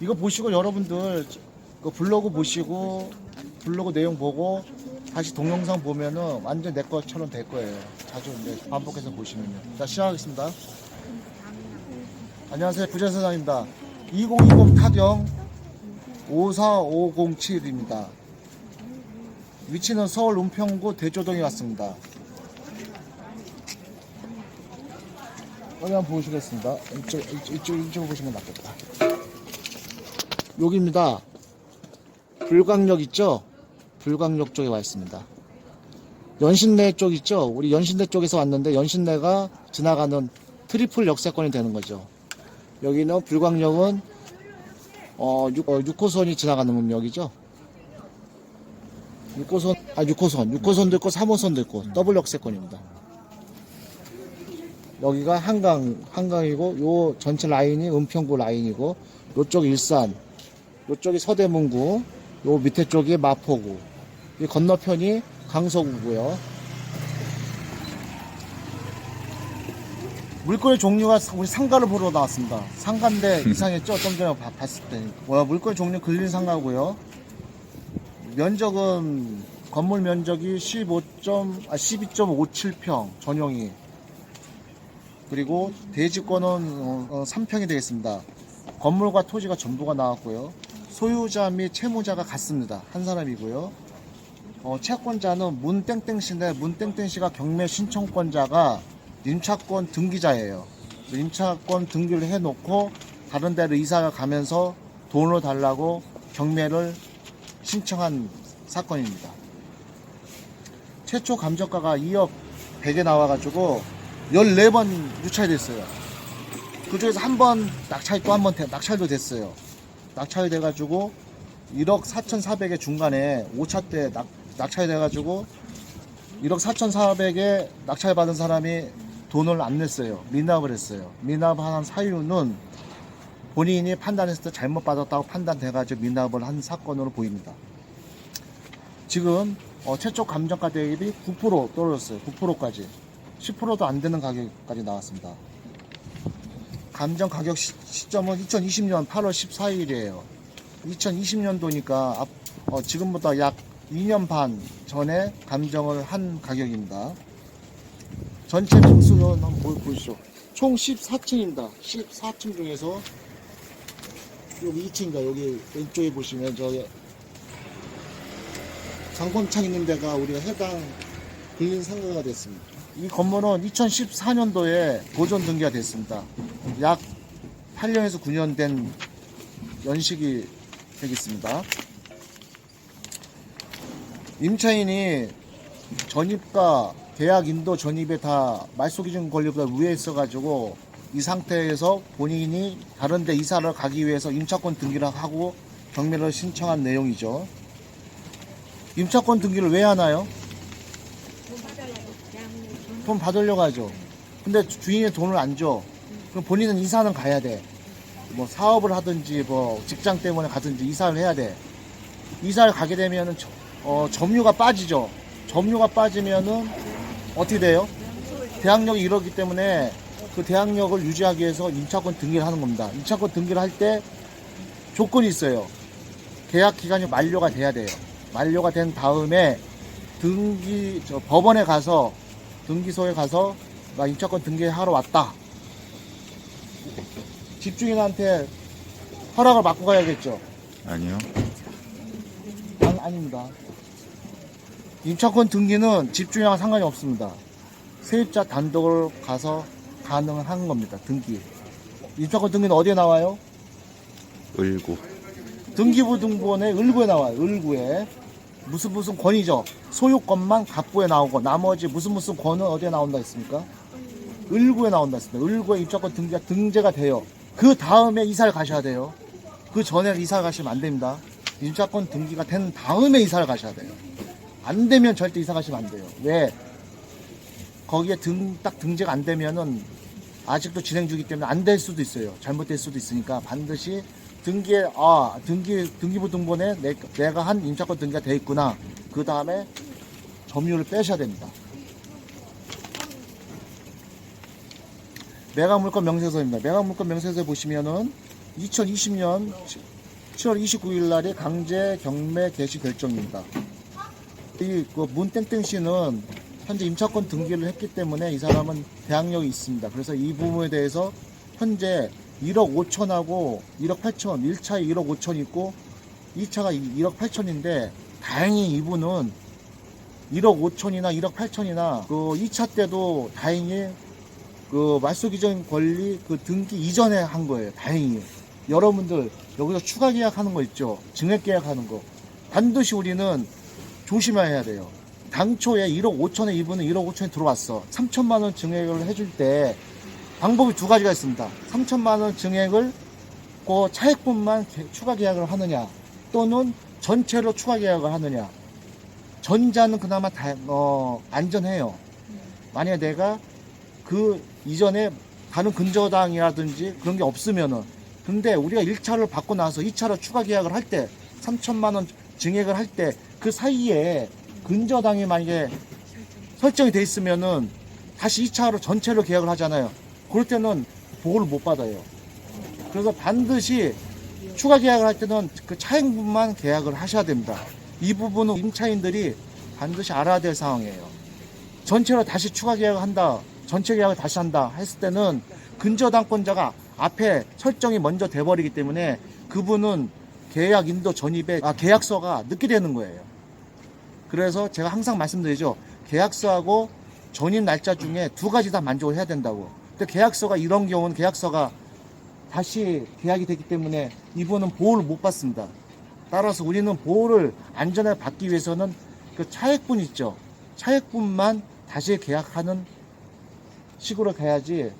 이거 보시고 여러분들 그 블로그 보시고 블로그 내용 보고 다시 동영상 보면은 완전 내 것처럼 될 거예요. 자주 이제 반복해서 보시면요. 자, 시작하겠습니다. 안녕하세요. 부자사장입니다. 2020 타경 54507입니다. 위치는 서울 은평구 대조동에 왔습니다. 여기 한번 보시겠습니다. 이쪽 보시면 낫겠다. 여기입니다. 불광역 있죠? 불광역 쪽에 와 있습니다. 연신내 쪽 있죠? 우리 연신내 쪽에서 왔는데 연신내가 지나가는 트리플 역세권이 되는 거죠. 여기는 불광역은 6호선이 지나가는 역이죠. 6호선도 있고 3호선도 있고 더블 역세권입니다. 여기가 한강이고 요 전체 라인이 은평구 라인이고 요쪽 일산, 요쪽이 서대문구, 요 밑에 쪽이 마포구, 이 건너편이 강서구고요. 물건의 종류가 우리 상가를 보러 나왔습니다. 상가인데 이상했죠? 좀 전에 봤을 때. 물건의 종류 근린 상가고요. 면적은 건물 면적이 12.57평 전용이. 그리고 대지권은 3평이 되겠습니다. 건물과 토지가 전부가 나왔고요. 소유자 및 채무자가 같습니다. 한 사람이고요. 채권자는 문땡땡씨인데 문땡땡씨가 경매 신청권자가 임차권 등기자예요. 임차권 등기를 해놓고 다른 데로 이사가 가면서 돈을 달라고 경매를 신청한 사건입니다. 최초 감정가가 2억 100에 나와가지고 14번 유찰이 됐어요. 그 중에서 한 번 낙찰이 또 한 번 낙찰도 됐어요. 낙찰이 돼가지고 1억 4,400에 중간에 5차 때 낙찰이 돼가지고 1억 4,400에 낙찰 받은 사람이 돈을 안 냈어요. 미납을 했어요. 미납한 사유는 본인이 판단했을 때 잘못 받았다고 판단돼가지고 미납을 한 사건으로 보입니다. 지금 최초 감정가 대입이 9% 떨어졌어요. 9%까지. 10%도 안 되는 가격까지 나왔습니다. 감정 가격 시점은 2020년 8월 14일이에요. 2020년도니까 지금보다 약 2년 반 전에 감정을 한 가격입니다. 전체 층수는 한번 보시죠. 총 14층입니다. 14층 중에서 여기 2층인가 여기 왼쪽에 보시면 저기 장범창 있는 데가 우리가 해당 근린 상가가 됐습니다. 이 건물은 2014년도에 보존 등기가 됐습니다. 약 8년에서 9년 된 연식이 되겠습니다. 임차인이 전입과 계약 인도 전입에 다 말소기준 권리보다 위에 있어가지고 이 상태에서 본인이 다른 데 이사를 가기 위해서 임차권 등기를 하고 경매를 신청한 내용이죠. 임차권 등기를 왜 하나요? 돈 받으려고 하죠. 근데 주인이 돈을 안 줘. 그럼 본인은 이사는 가야 돼. 뭐 사업을 하든지 뭐 직장 때문에 가든지 이사를 해야 돼. 이사를 가게 되면은 점유가 빠지죠. 점유가 빠지면은 어떻게 돼요? 대항력이 이러기 때문에 그 대항력을 유지하기 위해서 임차권 등기를 하는 겁니다. 임차권 등기를 할 때 조건이 있어요. 계약 기간이 만료가 돼야 돼요. 만료가 된 다음에 법원에 가서 등기소에 가서 나 임차권 등기하러 왔다. 집주인한테 허락을 받고 가야겠죠? 아니요. 아닙니다. 임차권 등기는 집주인하고 상관이 없습니다. 세입자 단독을 가서 가능한 겁니다. 등기. 임차권 등기는 어디에 나와요? 을구. 등기부 등본에 을구에 나와요. 을구에. 무슨 권이죠. 소유권만 갑부에 나오고 나머지 무슨 권은 어디에 나온다 했습니까? 을구에 나온다 했습니다. 을구에 임차권 등기가 등재가 돼요. 그 다음에 이사를 가셔야 돼요. 그 전에 이사를 가시면 안 됩니다. 임차권 등기가 된 다음에 이사를 가셔야 돼요. 안 되면 절대 이사 가시면 안 돼요. 왜? 거기에 딱 등재가 안 되면은 아직도 진행 중이기 때문에 안 될 수도 있어요. 잘못될 수도 있으니까 반드시 등기부 등본에 내가 한 임차권 등기가 돼 있구나. 그 다음에 점유를 빼셔야 됩니다. 매각물건 명세서입니다. 매각물건 명세서에 보시면은 2020년 7월 29일 날에 강제 경매 개시 결정입니다. 그 문땡땡 씨는 현재 임차권 등기를 했기 때문에 이 사람은 대항력이 있습니다. 그래서 이 부분에 대해서 현재 1억 5천하고 1억 8천, 1차에 1억 5천 있고 2차가 1억 8천인데 다행히 이분은 1억 5천이나 1억 8천이나 그 2차 때도 다행히 그 말소기전 권리 그 등기 이전에 한 거예요. 다행히. 여러분들 여기서 추가 계약하는 거 있죠. 증액 계약하는 거. 반드시 우리는 조심해야 돼요. 당초에 1억 5천에 이분은 1억 5천에 들어왔어. 3천만 원 증액을 해줄 때 방법이 두 가지가 있습니다. 3천만 원 증액을 그 차액분만 추가 계약을 하느냐 또는 전체로 추가 계약을 하느냐. 전자는 그나마 안전해요. 만약에 내가 그 이전에 다른 근저당이라든지 그런 게 없으면은 근데 우리가 1차를 받고 나서 2차로 추가 계약을 할 때 3천만 원 증액을 할 때 그 사이에 근저당이 만약에 설정이 돼 있으면은 다시 2차로 전체로 계약을 하잖아요. 그럴 때는 보호를 못 받아요. 그래서 반드시 추가 계약을 할 때는 그 차액분만 계약을 하셔야 됩니다. 이 부분은 임차인들이 반드시 알아야 될 상황이에요. 전체로 다시 추가 계약을 한다, 전체 계약을 다시 한다 했을 때는 근저당권자가 앞에 설정이 먼저 돼버리기 때문에 그분은 계약 인도 전입에 계약서가 늦게 되는 거예요. 그래서 제가 항상 말씀드리죠. 계약서하고 전입 날짜 중에 두 가지 다 만족을 해야 된다고. 근데 계약서가 이런 경우는 계약서가 다시 계약이 되기 때문에 이분은 보호를 못 받습니다. 따라서 우리는 보호를 안전하게 받기 위해서는 그 차액분 있죠. 차액분만 다시 계약하는 식으로 가야지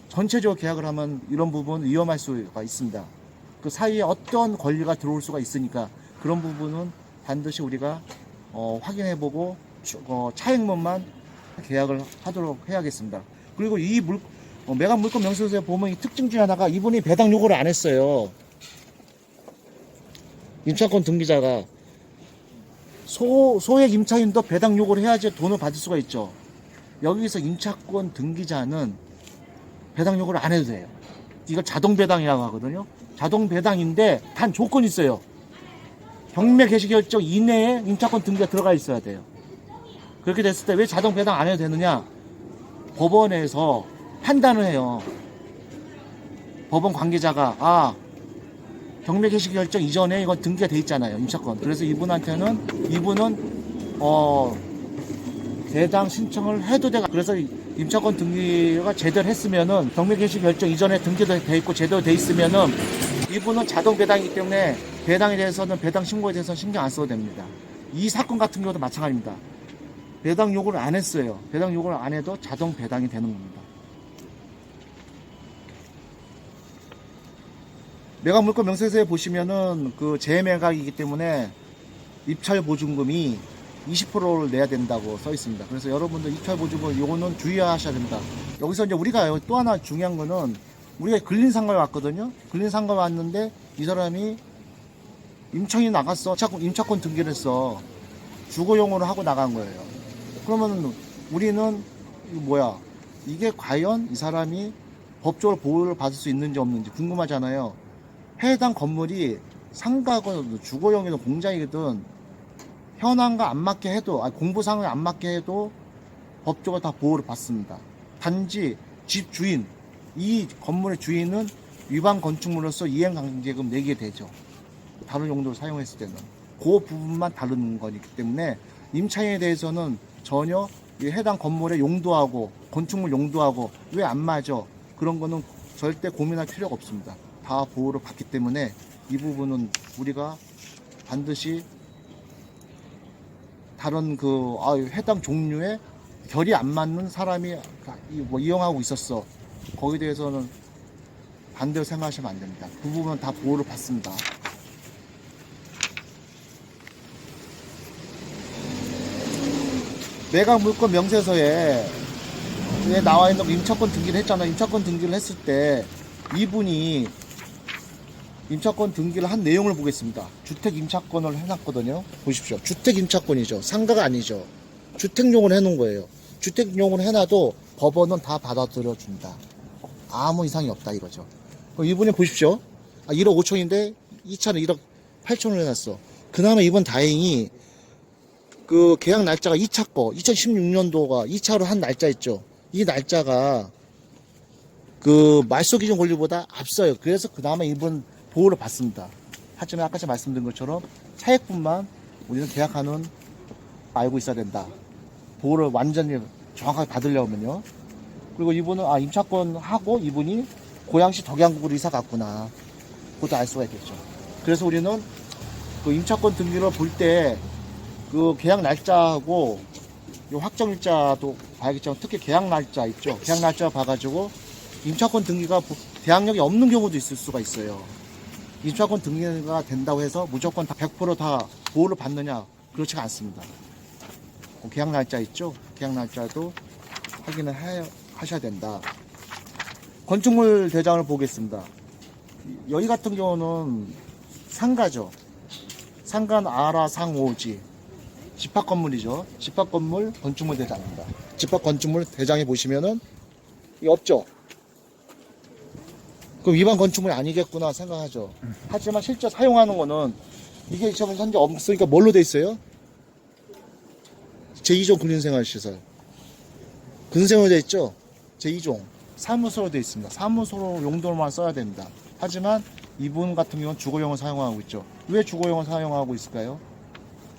전체적으로 계약을 하면 이런 부분 위험할 수가 있습니다. 그 사이에 어떤 권리가 들어올 수가 있으니까 그런 부분은 반드시 우리가 확인해보고 차액분만 계약을 하도록 해야겠습니다. 그리고 이 매각 물건 명세서에 보면 이 특징 중에 하나가 이분이 배당 요구를 안 했어요. 임차권 등기자가 소액 임차인도 배당 요구를 해야지 돈을 받을 수가 있죠. 여기서 임차권 등기자는 배당 요구를 안 해도 돼요. 이걸 자동 배당이라고 하거든요. 자동 배당인데 단 조건이 있어요. 경매 개시 결정 이내에 임차권 등기가 들어가 있어야 돼요. 그렇게 됐을 때 왜 자동 배당 안 해도 되느냐? 법원에서 판단을 해요. 법원 관계자가 경매 개시 결정 이전에 이건 등기가 돼 있잖아요. 임차권. 그래서 이분은 배당 신청을 해도 돼. 그래서 임차권 등기가 제대로 했으면은 경매 개시 결정 이전에 등기도 돼 있고 제대로 돼 있으면은 이분은 자동 배당이기 때문에 배당에 대해서는 배당 신고에 대해서는 신경 안 써도 됩니다. 이 사건 같은 경우도 마찬가지입니다. 배당 요구를 안 했어요. 배당 요구를 안 해도 자동 배당이 되는 겁니다. 매각 물건 명세서에 보시면은 그 재매각이기 때문에 입찰 보증금이 20%를 내야 된다고 써 있습니다. 그래서 여러분들 입찰 보증금 요거는 주의하셔야 됩니다. 여기서 이제 우리가 또 하나 중요한 거는 우리가 근린상가에 왔거든요. 근린상가에 왔는데 이 사람이 임청이 나갔어. 임차권 등기를 했어. 주거용으로 하고 나간 거예요. 그러면 우리는 이게 과연 이 사람이 법적으로 보호를 받을 수 있는지 없는지 궁금하잖아요. 해당 건물이 상가건 주거용이든 공장이든 현황과 안 맞게 해도 공부상을 안 맞게 해도 법적으로 다 보호를 받습니다. 단지 집 주인, 이 건물의 주인은 위반 건축물로서 이행강제금 내게 되죠. 다른 용도로 사용했을 때는 그 부분만 다루는 거기 때문에 임차인에 대해서는 전혀 해당 건물의 용도하고 건축물 용도하고 왜 안 맞아 그런 거는 절대 고민할 필요가 없습니다. 다 보호를 받기 때문에 이 부분은 우리가 반드시 다른 해당 종류의 결이 안 맞는 사람이 이용하고 있었어. 거기에 대해서는 반대로 생각하시면 안 됩니다. 그 부분은 다 보호를 받습니다. 매각 물건 명세서에 나와 있는 임차권 등기를 했잖아요. 임차권 등기를 했을 때 이분이 임차권 등기를 한 내용을 보겠습니다. 주택 임차권을 해놨거든요. 보십시오. 주택 임차권이죠. 상가가 아니죠. 주택용을 해놓은 거예요. 주택용을 해놔도 법원은 다 받아들여 준다. 아무 이상이 없다 이거죠. 이분이 보십시오. 1억 5천인데 2차는 1억 8천을 해놨어. 그나마 이번 다행히 그 계약 날짜가 2차 거 2016년도가 2차로 한 날짜 있죠. 이 날짜가 그 말소 기준 권리보다 앞서요. 그래서 그나마 이번 보호를 받습니다. 하지만 아까 제가 말씀드린 것처럼 차액분만 우리는 계약하는 알고 있어야 된다. 보호를 완전히 정확하게 받으려면요. 그리고 이분은 임차권 하고 이분이 고양시 덕양구로 이사 갔구나. 그것도 알 수가 있겠죠. 그래서 우리는 그 임차권 등기를 볼 때 그 계약 날짜하고 요 확정 일자도 봐야겠지만 특히 계약 날짜 있죠. 계약 날짜 봐가지고 임차권 등기가 대항력이 없는 경우도 있을 수가 있어요. 임차권 등기가 된다고 해서 무조건 다 100%다 보호를 받느냐? 그렇지가 않습니다. 계약 날짜 있죠? 계약 날짜도 확인을 하셔야 된다. 건축물 대장을 보겠습니다. 여기 같은 경우는 상가죠. 상가는 아라상오지. 집합 건물이죠. 집합 건물 건축물 대장입니다. 집합 건축물 대장에 보시면은 이 없죠. 그럼 일반 건축물이 아니겠구나 생각하죠. 하지만 실제 사용하는 거는 이게 지금 현재 없으니까 뭘로 돼 있어요? 제2종 근린생활시설. 근생활로 돼 있죠? 제2종. 사무소로 돼 있습니다. 사무소로 용도로만 써야 됩니다. 하지만 이분 같은 경우는 주거용을 사용하고 있죠. 왜 주거용을 사용하고 있을까요?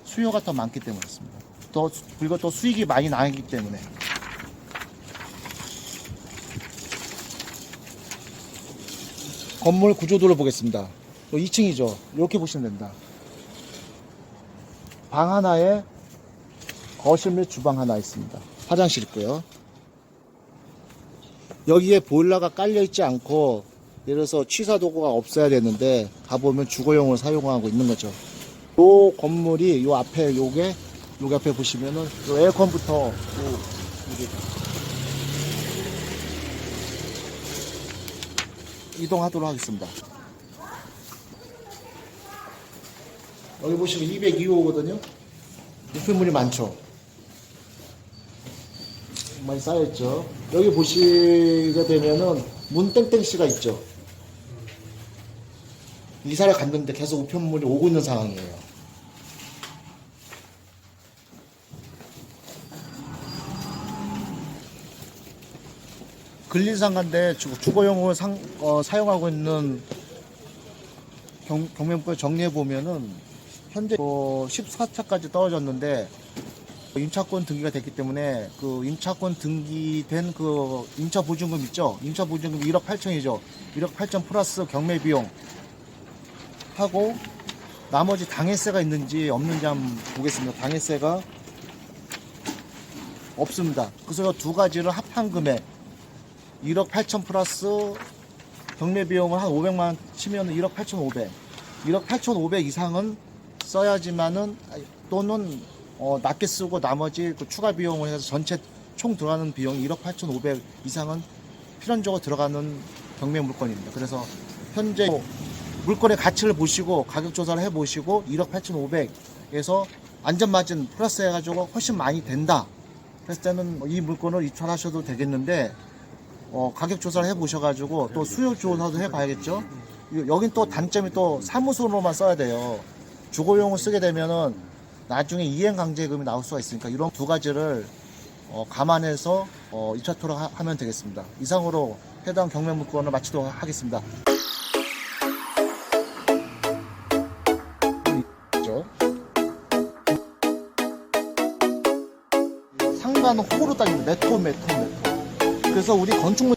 수요가 더 많기 때문에 그렇습니다. 그리고 또 수익이 많이 나기 때문에. 건물 구조도를 보겠습니다. 2층이죠. 이렇게 보시면 됩니다. 방 하나에 거실 및 주방 하나 있습니다. 화장실 있고요. 여기에 보일러가 깔려 있지 않고 예를 들어서 취사 도구가 없어야 되는데 가보면 주거용으로 사용하고 있는 거죠. 요 건물이 요 앞에 요게 여기 앞에 보시면은 요 에어컨부터 이동하도록 하겠습니다. 여기 보시면 202호거든요. 우편물이 많죠. 많이 쌓여있죠. 여기 보시게 되면은 문 땡땡씨가 있죠. 이사를 갔는데 계속 우편물이 오고 있는 상황이에요. 근린상가인데 주거용으로 사용하고 있는 경매물건 정리해 보면은 현재 14차까지 떨어졌는데 임차권 등기가 됐기 때문에 그 임차권 등기된 그 임차 보증금 있죠? 임차 보증금 1억 8천이죠. 1억 8천 플러스 경매 비용 하고 나머지 당해세가 있는지 없는지 한번 보겠습니다. 당해세가 없습니다. 그래서 두 가지를 합한 금액 1억 8천 플러스 경매 비용을 한 500만 치면 1억 8천5백 1억 8천5백 이상은 써야지만은 또는 낮게 쓰고 나머지 그 추가 비용을 해서 전체 총 들어가는 비용이 1억 8천5백 이상은 필연적으로 들어가는 경매 물건입니다. 그래서 현재 물건의 가치를 보시고 가격 조사를 해보시고 1억 8천5백에서 안전마진 플러스 해가지고 훨씬 많이 된다. 그랬을 때는 이 물건을 이탈하셔도 되겠는데 가격 조사를 해보셔가지고 또 수요 조사도 해봐야겠죠. 여긴 또 단점이 또 사무소로만 써야 돼요. 주거용을 쓰게 되면은 나중에 이행강제금이 나올 수가 있으니까 이런 두 가지를 감안해서 입찰토록 하면 되겠습니다. 이상으로 해당 경매 물건을 마치도록 하겠습니다. 상가는 호로 따집니다. 메토. 그래서 우리 건축물